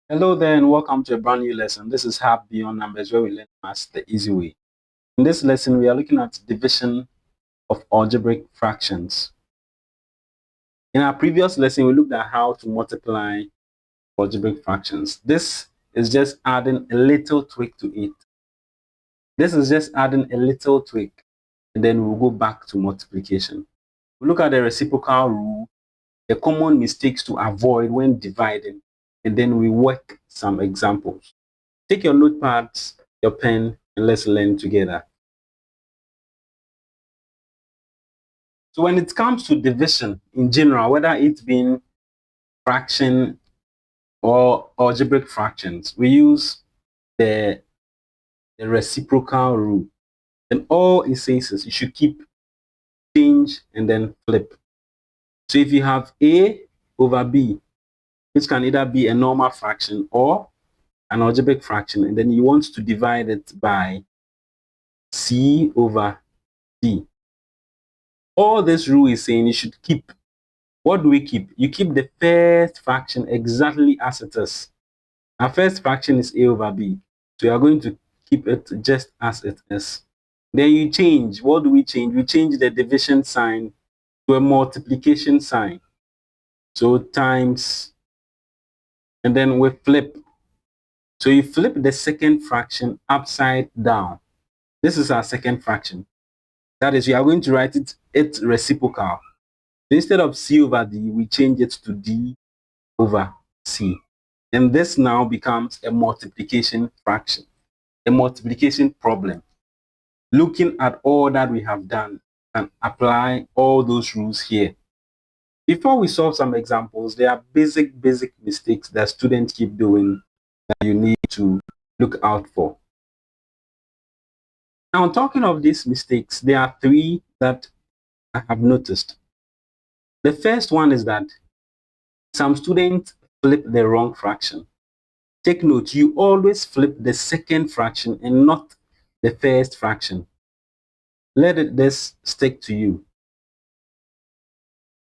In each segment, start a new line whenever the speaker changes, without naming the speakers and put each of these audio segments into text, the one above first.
Hello there and welcome to a brand new lesson. This is Half Beyond Numbers, where we learn maths the easy way. In this lesson, we are looking at division of algebraic fractions. In our previous lesson, we looked at how to multiply algebraic fractions. This is just adding a little tweak to it. And then we'll go back to multiplication. We look at the reciprocal rule, the common mistakes to avoid when dividing, and then we work some examples. Take your notepads, your pen, and let's learn together. So when it comes to division in general, whether it's been fraction or algebraic fractions, we use the reciprocal rule. And all it says is you should keep, change, and then flip. So if you have A over B, which can either be a normal fraction or an algebraic fraction, and then you want to divide it by C over D. All this rule is saying you should keep. What do we keep? You keep the first fraction exactly as it is. Our first fraction is A over B. So you are going to keep it just as it is. Then you change. What do we change? We change the division sign to a multiplication sign. So times, and then we flip. So you flip the second fraction upside down. This is our second fraction. That is, we are going to write it reciprocal. So instead of C over D, we change it to D over C. And this now becomes a multiplication fraction, a multiplication problem. Looking at all that we have done and apply all those rules here. Before we solve some examples, there are basic mistakes that students keep doing that you need to look out for. Now, talking of these mistakes, there are three that I have noticed. The first one is that some students flip the wrong fraction. Take note, you always flip the second fraction and not the first fraction. Let this stick to you.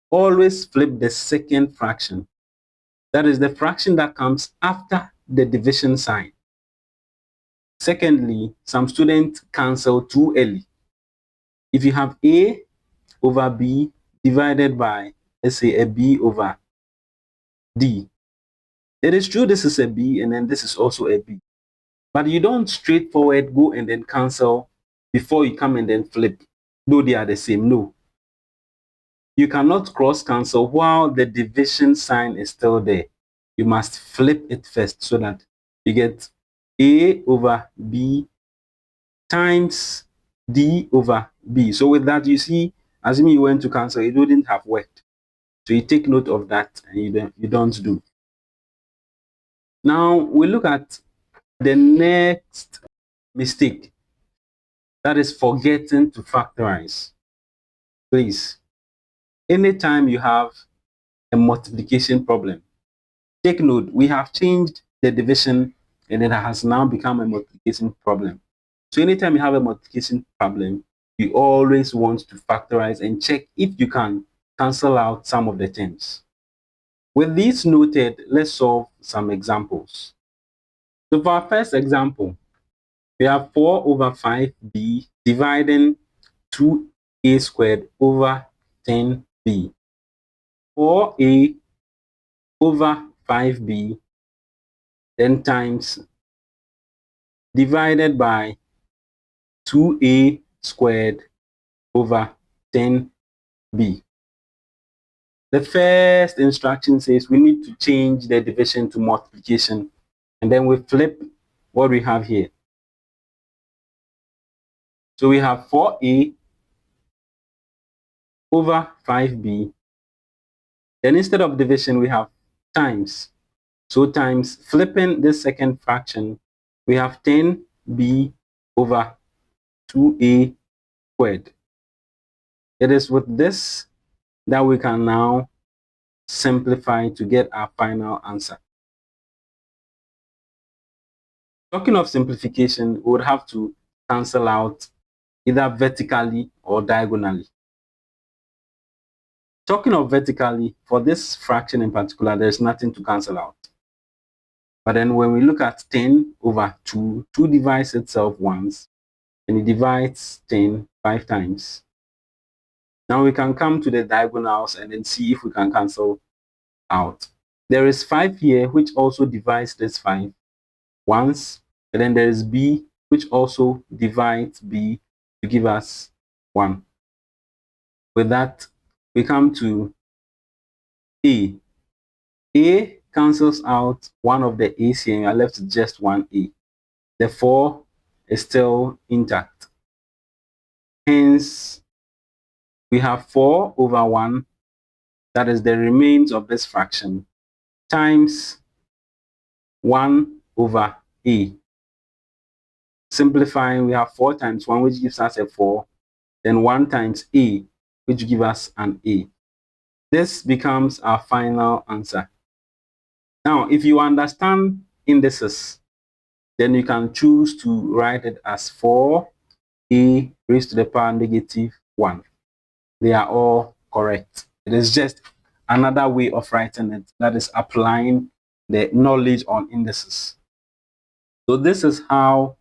Always flip the second fraction. That is the fraction that comes after the division sign. Secondly, some students cancel too early. If you have A over B divided by, let's say, a B over D, it is true this is a B and then this is also a B. But you don't straightforward go and then cancel before you come and then flip, though they are the same. No. You cannot cross cancel while the division sign is still there. You must flip it first so that you get A over B times D over B. So with that, you see, assuming you went to cancel, it wouldn't have worked. So you take note of that and you don't do. Now we look at the next mistake. That is forgetting to factorize. Please, anytime you have a multiplication problem, take note, we have changed the division and it has now become a multiplication problem. So anytime you have a multiplication problem, you always want to factorize and check if you can cancel out some of the terms. With this noted, let's solve some examples. So for our first example, we have 4 over 5b dividing 2a squared over 10b. 4a over 5b then times divided by 2a squared over 10b. The first instruction says we need to change the division to multiplication, and then we flip what we have here. So we have 4a over 5b. Then instead of division, we have times. So times, flipping this second fraction, we have 10b over 2a squared. It is with this that we can now simplify to get our final answer. Talking of simplification, we would have to cancel out either vertically or diagonally. Talking of vertically, for this fraction in particular, there's nothing to cancel out. But then when we look at 10 over 2, 2 divides itself once, and it divides 10 5 times. Now we can come to the diagonals and then see if we can cancel out. There is 5 here, which also divides this 5 once, and then there is b, which also divides b to give us 1. With that, we come to a. A cancels out one of the a's here, and we are left with just one a. The 4 is still intact. Hence, we have 4 over 1, that is the remains of this fraction, times 1 over a. Simplifying, we have 4 times 1, which gives us a 4, then 1 times a, which gives us an a. This becomes our final answer. Now, if you understand indices, then you can choose to write it as 4a raised to the power negative 1. They are all correct. It is just another way of writing it, that is applying the knowledge on indices. So this is how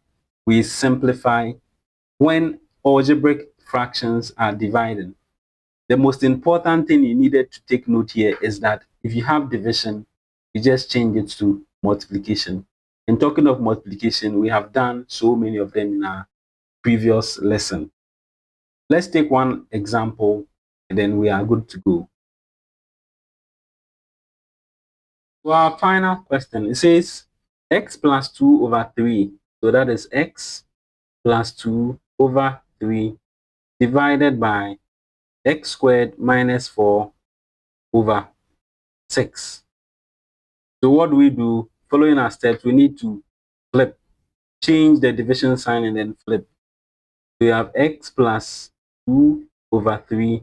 we simplify when algebraic fractions are dividing. The most important thing you needed to take note here is that if you have division, you just change it to multiplication. And talking of multiplication, we have done so many of them in our previous lesson. Let's take one example and then we are good to go. So our final question, it says x plus 2 over 3. So that is x plus 2 over 3 divided by x squared minus 4 over 6. So what do we do? Following our steps, we need to flip, change the division sign and then flip. We have x plus 2 over 3.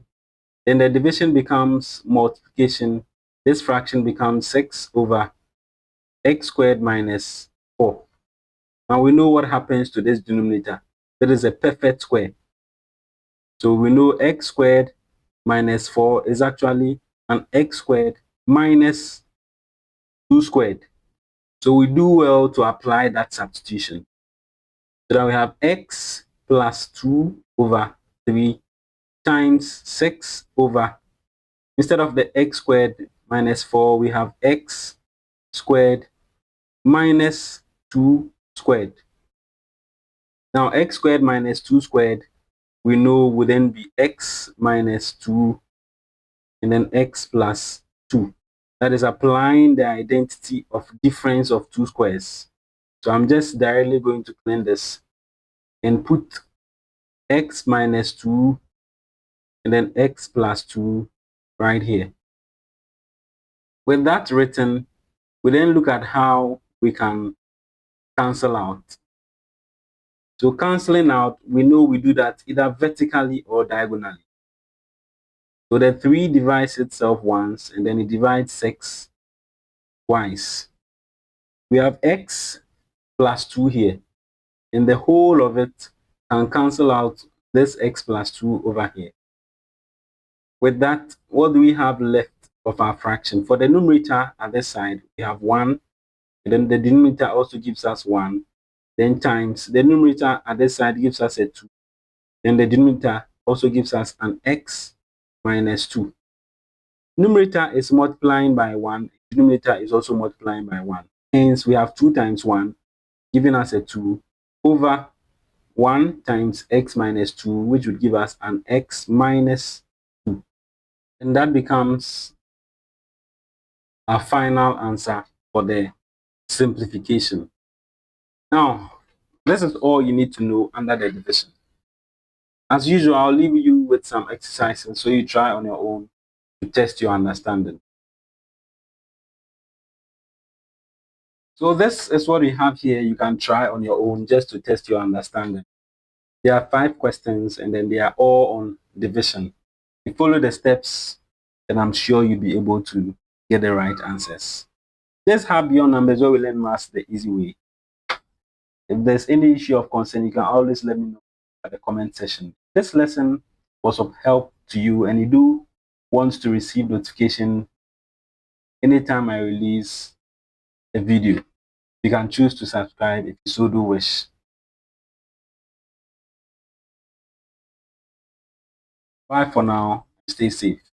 Then the division becomes multiplication. This fraction becomes 6 over x squared minus 4. Now we know what happens to this denominator. That is a perfect square. So we know x squared minus 4 is actually an x squared minus 2 squared. So we do well to apply that substitution. So that we have x plus 2 over 3 times 6 over, instead of the x squared minus 4, we have x squared minus 2 squared. Now x squared minus 2 squared, we know will then be x minus 2 and then x plus 2. That is applying the identity of difference of two squares. So I'm just directly going to clean this and put x minus 2 and then x plus 2 right here. With that written, we then look at how we can cancel out. So canceling out, we know we do that either vertically or diagonally. So the 3 divides itself once and then it divides 6 twice. We have x plus 2 here, and the whole of it can cancel out this x plus 2 over here. With that, what do we have left of our fraction? For the numerator at this side, we have 1, and then the denominator also gives us 1, then times the numerator at this side gives us a 2, then the denominator also gives us an x minus 2. Numerator is multiplying by 1, denominator is also multiplying by 1. Hence, we have 2 times 1, giving us a 2, over 1 times x minus 2, which would give us an x minus 2. And that becomes our final answer for the simplification. Now, this is all you need to know under the division. As usual, I'll leave you with some exercises so you try on your own to test your understanding. So this is what we have here. You can try on your own just to test your understanding. There are 5 questions and then they are all on division. If you follow the steps, then I'm sure you'll be able to get the right answers. Let's have beyond numbers where we learn maths the easy way. If there's any issue of concern, you can always let me know at the comment section. This lesson was of help to you and you do wants to receive notification anytime I release a video. You can choose to subscribe if you so do wish. Bye for now. Stay safe.